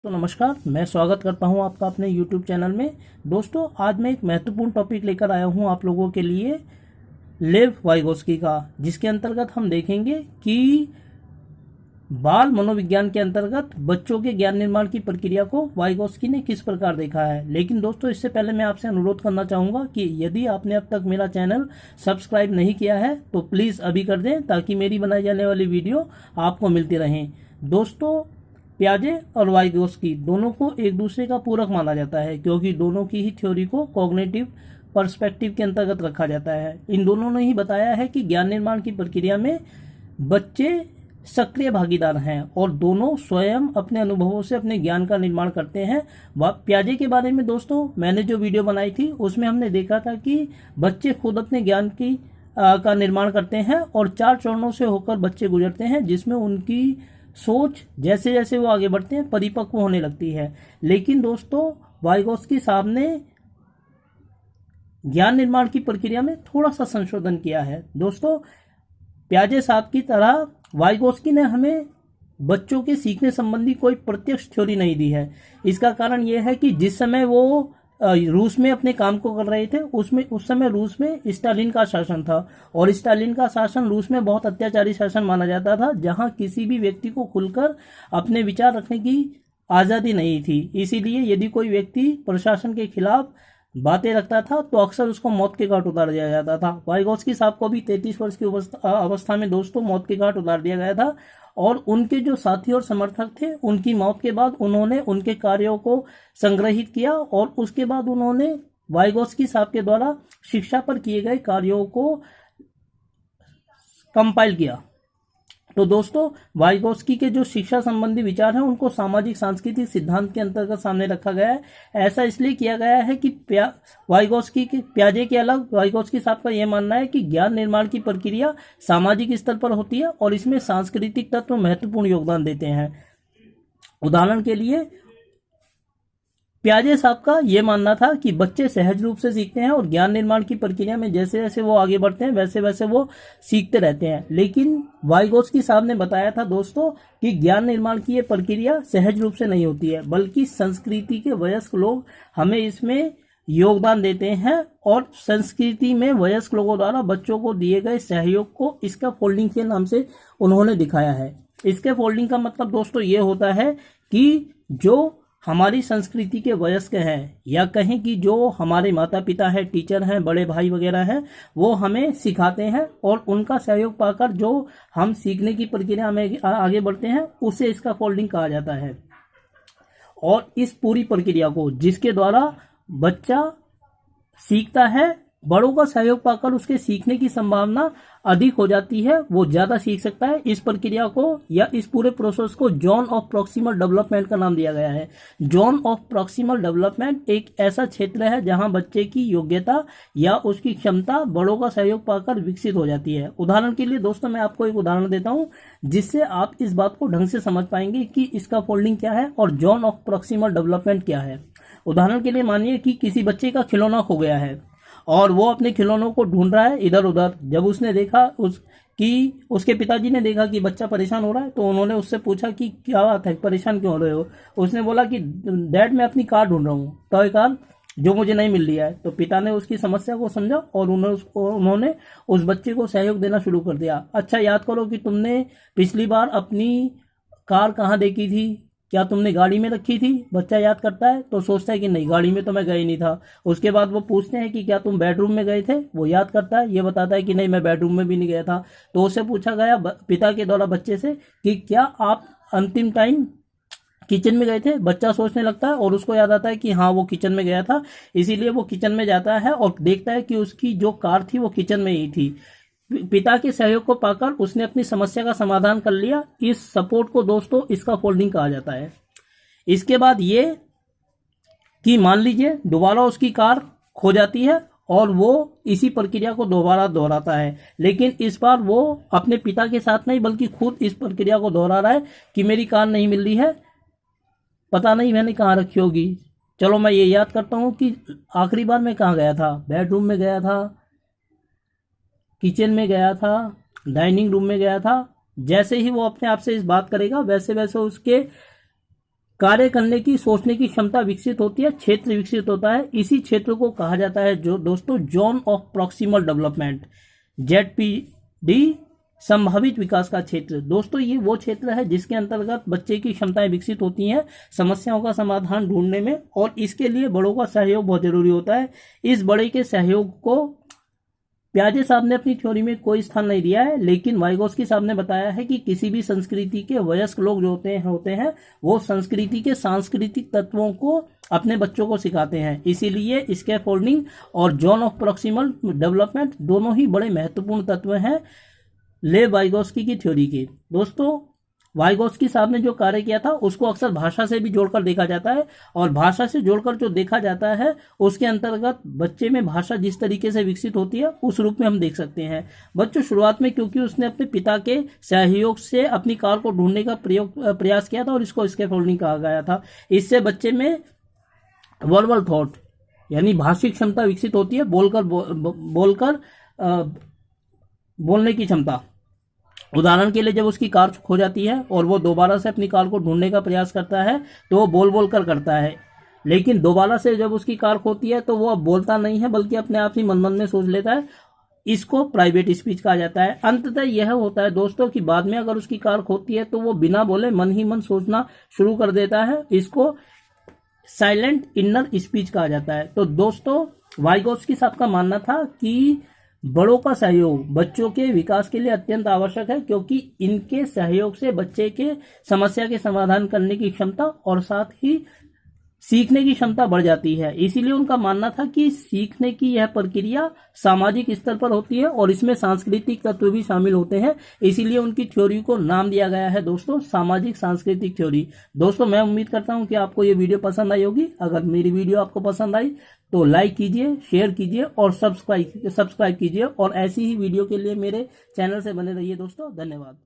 तो नमस्कार, मैं स्वागत करता हूं आपका अपने YouTube चैनल में। दोस्तों, आज मैं एक महत्वपूर्ण टॉपिक लेकर आया हूं आप लोगों के लिए, लेव वाइगोस्की का, जिसके अंतर्गत हम देखेंगे कि बाल मनोविज्ञान के अंतर्गत बच्चों के ज्ञान निर्माण की प्रक्रिया को वाइगोस्की ने किस प्रकार देखा है। लेकिन दोस्तों, इससे पहले मैं आपसे अनुरोध करना चाहूँगा कि यदि आपने अब तक मेरा चैनल सब्सक्राइब नहीं किया है तो प्लीज़ अभी कर दें, ताकि मेरी बनाई जाने वाली वीडियो आपको मिलती रहें। दोस्तों, पियाजे और वाइगोस्की दोनों को एक दूसरे का पूरक माना जाता है, क्योंकि दोनों की ही थ्योरी को कॉग्निटिव पर्सपेक्टिव के अंतर्गत रखा जाता है। इन दोनों ने ही बताया है कि ज्ञान निर्माण की प्रक्रिया में बच्चे सक्रिय भागीदार हैं और दोनों स्वयं अपने अनुभवों से अपने ज्ञान का निर्माण करते हैं। पियाजे के बारे में दोस्तों मैंने जो वीडियो बनाई थी उसमें हमने देखा था कि बच्चे खुद अपने ज्ञान की का निर्माण करते हैं और 4 चरणों से होकर बच्चे गुजरते हैं, जिसमें उनकी सोच जैसे जैसे वो आगे बढ़ते हैं परिपक्व होने लगती है। लेकिन दोस्तों, वाइगोस्की साहब ने ज्ञान निर्माण की प्रक्रिया में थोड़ा सा संशोधन किया है। दोस्तों, पियाजे साहब की तरह वाइगोस्की ने हमें बच्चों के सीखने संबंधी कोई प्रत्यक्ष थ्योरी नहीं दी है। इसका कारण यह है कि जिस समय वो रूस में अपने काम को कर रहे थे उस समय रूस में स्टालिन का शासन था, और स्टालिन का शासन रूस में बहुत अत्याचारी शासन माना जाता था, जहां किसी भी व्यक्ति को खुलकर अपने विचार रखने की आज़ादी नहीं थी। इसीलिए यदि कोई व्यक्ति प्रशासन के खिलाफ बातें रखता था तो अक्सर उसको मौत के घाट उतार दिया जाता था। वाइगोस्की साहब को भी 33 वर्ष की अवस्था में दोस्तों मौत के घाट उतार दिया गया था, और उनके जो साथी और समर्थक थे उनकी मौत के बाद उन्होंने उनके कार्यों को संग्रहित किया और उसके बाद उन्होंने वाइगोस्की साहब के द्वारा शिक्षा पर किए गए कार्यों को कंपाइल किया। तो दोस्तों, वाइगोस्की के जो शिक्षा संबंधी विचार हैं उनको सामाजिक सांस्कृतिक सिद्धांत के अंतर्गत सामने रखा गया है। ऐसा इसलिए किया गया है कि पियाजे के अलग वाइगोस्की साहब का यह मानना है कि ज्ञान निर्माण की प्रक्रिया सामाजिक स्तर पर होती है और इसमें सांस्कृतिक तत्व महत्वपूर्ण योगदान देते हैं। उदाहरण के लिए, पियाजे साहब का यह मानना था कि बच्चे सहज रूप से सीखते हैं और ज्ञान निर्माण की प्रक्रिया में जैसे जैसे वो आगे बढ़ते हैं वैसे वैसे वो सीखते रहते हैं। लेकिन वाइगोस्की साहब ने बताया था दोस्तों कि ज्ञान निर्माण की ये प्रक्रिया सहज रूप से नहीं होती है, बल्कि संस्कृति के वयस्क लोग हमें इसमें योगदान देते हैं, और संस्कृति में वयस्क लोगों द्वारा बच्चों को दिए गए सहयोग को इसका फोल्डिंग के नाम से उन्होंने दिखाया है। इसके फोल्डिंग का मतलब दोस्तों ये होता है कि जो हमारी संस्कृति के वयस्क हैं, या कहें कि जो हमारे माता पिता हैं, टीचर हैं, बड़े भाई वगैरह हैं, वो हमें सिखाते हैं और उनका सहयोग पाकर जो हम सीखने की प्रक्रिया में आगे बढ़ते हैं उसे इसका फोल्डिंग कहा जाता है। और इस पूरी प्रक्रिया को जिसके द्वारा बच्चा सीखता है, बड़ों का सहयोग पाकर उसके सीखने की संभावना अधिक हो जाती है, वो ज्यादा सीख सकता है। इस प्रक्रिया को या इस पूरे प्रोसेस को जोन ऑफ प्रॉक्सिमल डेवलपमेंट का नाम दिया गया है। जोन ऑफ प्रॉक्सिमल डेवलपमेंट एक ऐसा क्षेत्र है जहां बच्चे की योग्यता या उसकी क्षमता बड़ों का सहयोग पाकर विकसित हो जाती है। उदाहरण के लिए दोस्तों, मैं आपको एक उदाहरण देता हूं जिससे आप इस बात को ढंग से समझ पाएंगे कि इसका फोल्डिंग क्या है और जोन ऑफ प्रॉक्सिमल डेवलपमेंट क्या है। उदाहरण के लिए मानिए कि किसी बच्चे का खिलौना खो गया है और वो अपने खिलौनों को ढूंढ रहा है इधर उधर। जब उसने देखा उसके पिताजी ने देखा कि बच्चा परेशान हो रहा है, तो उन्होंने उससे पूछा कि क्या बात है, परेशान क्यों हो रहे हो। उसने बोला कि डैड, मैं अपनी कार ढूंढ रहा हूँ, टॉय कार, जो मुझे नहीं मिल रही है। तो पिता ने उसकी समस्या को समझा और उन्होंने उस बच्चे को सहयोग देना शुरू कर दिया। अच्छा, याद करो कि तुमने पिछली बार अपनी कार कहाँ देखी थी, क्या तुमने गाड़ी में रखी थी। बच्चा याद करता है तो सोचता है कि नहीं, गाड़ी में तो मैं गई नहीं था। उसके बाद वो पूछते हैं कि क्या तुम बेडरूम में गए थे, वो याद करता है, ये बताता है कि नहीं, मैं बेडरूम में भी नहीं गया था। तो उससे पूछा गया पिता के द्वारा बच्चे से कि क्या आप अंतिम टाइम किचन में गए थे। बच्चा सोचने लगता है और उसको याद आता है कि हाँ, वो किचन में गया था। इसीलिए वो किचन में जाता है और देखता है कि उसकी जो कार थी वो किचन में ही थी। पिता के सहयोग को पाकर उसने अपनी समस्या का समाधान कर लिया। इस सपोर्ट को दोस्तों इसका फोल्डिंग कहा जाता है। इसके बाद ये कि मान लीजिए दोबारा उसकी कार खो जाती है और वो इसी प्रक्रिया को दोबारा दोहराता है, लेकिन इस बार वो अपने पिता के साथ नहीं बल्कि खुद इस प्रक्रिया को दोहरा रहा है कि मेरी कार नहीं मिल रही है, पता नहीं मैंने कहाँ रखी होगी। चलो मैं ये याद करता हूँ कि आखिरी बार मैं कहाँ गया था, बेडरूम में गया था, किचन में गया था, डाइनिंग रूम में गया था। जैसे ही वो अपने आप से इस बात करेगा वैसे वैसे उसके कार्य करने की, सोचने की क्षमता विकसित होती है, क्षेत्र विकसित होता है। इसी क्षेत्र को कहा जाता है जो दोस्तों zone of proximal development, ZPD, संभावित विकास का क्षेत्र। दोस्तों ये वो क्षेत्र है जिसके अंतर्गत बच्चे की क्षमताएं विकसित होती हैं समस्याओं का समाधान ढूंढने में, और इसके लिए बड़ों का सहयोग बहुत जरूरी होता है। इस बड़े के सहयोग को प्याजे साहब ने अपनी थ्योरी में कोई स्थान नहीं दिया है, लेकिन वाइगोस्की साहब ने बताया है कि किसी भी संस्कृति के वयस्क लोग जो होते हैं वो संस्कृति के सांस्कृतिक तत्वों को अपने बच्चों को सिखाते हैं। इसीलिए स्कैफोल्डिंग और जोन ऑफ प्रॉक्सिमल डेवलपमेंट दोनों ही बड़े महत्वपूर्ण तत्व हैं लेव वाइगोस्की की थ्योरी के। दोस्तों वाइगोस्की साहब ने जो कार्य किया था उसको अक्सर भाषा से भी जोड़कर देखा जाता है, और भाषा से जोड़कर जो देखा जाता है उसके अंतर्गत बच्चे में भाषा जिस तरीके से विकसित होती है उस रूप में हम देख सकते हैं। बच्चों शुरुआत में क्योंकि उसने अपने पिता के सहयोग से अपनी कार को ढूंढने का प्रयास किया था और इसको स्कैफोल्डिंग कहा गया था। इससे बच्चे में वर्बल थॉट यानी भाषिक क्षमता विकसित होती है, बोलकर बोलने की क्षमता। उदाहरण के लिए जब उसकी कार खो जाती है और वो दोबारा से अपनी कार को ढूंढने का प्रयास करता है तो वो बोल कर करता है, लेकिन दोबारा से जब उसकी कार खोती है तो वो अब बोलता नहीं है बल्कि अपने आप ही मन में सोच लेता है। इसको प्राइवेट स्पीच कहा जाता है। अंततः यह होता है दोस्तों कि बाद में अगर उसकी कार खोती है तो वो बिना बोले मन ही मन सोचना शुरू कर देता है। इसको साइलेंट इनर स्पीच कहा जाता है। तो दोस्तों वाइगोस्की साहब का मानना था कि बड़ों का सहयोग बच्चों के विकास के लिए अत्यंत आवश्यक है, क्योंकि इनके सहयोग से बच्चे के समस्या के समाधान करने की क्षमता और साथ ही सीखने की क्षमता बढ़ जाती है। इसीलिए उनका मानना था कि सीखने की यह प्रक्रिया सामाजिक स्तर पर होती है और इसमें सांस्कृतिक तत्व भी शामिल होते हैं। इसीलिए उनकी थ्योरी को नाम दिया गया है दोस्तों सामाजिक सांस्कृतिक थ्योरी। दोस्तों मैं उम्मीद करता हूं कि आपको ये वीडियो पसंद आई होगी। अगर मेरी वीडियो आपको पसंद आई तो लाइक कीजिए, शेयर कीजिए और सब्सक्राइब कीजिए, और ऐसी ही वीडियो के लिए मेरे चैनल से बने रहिए दोस्तों। धन्यवाद।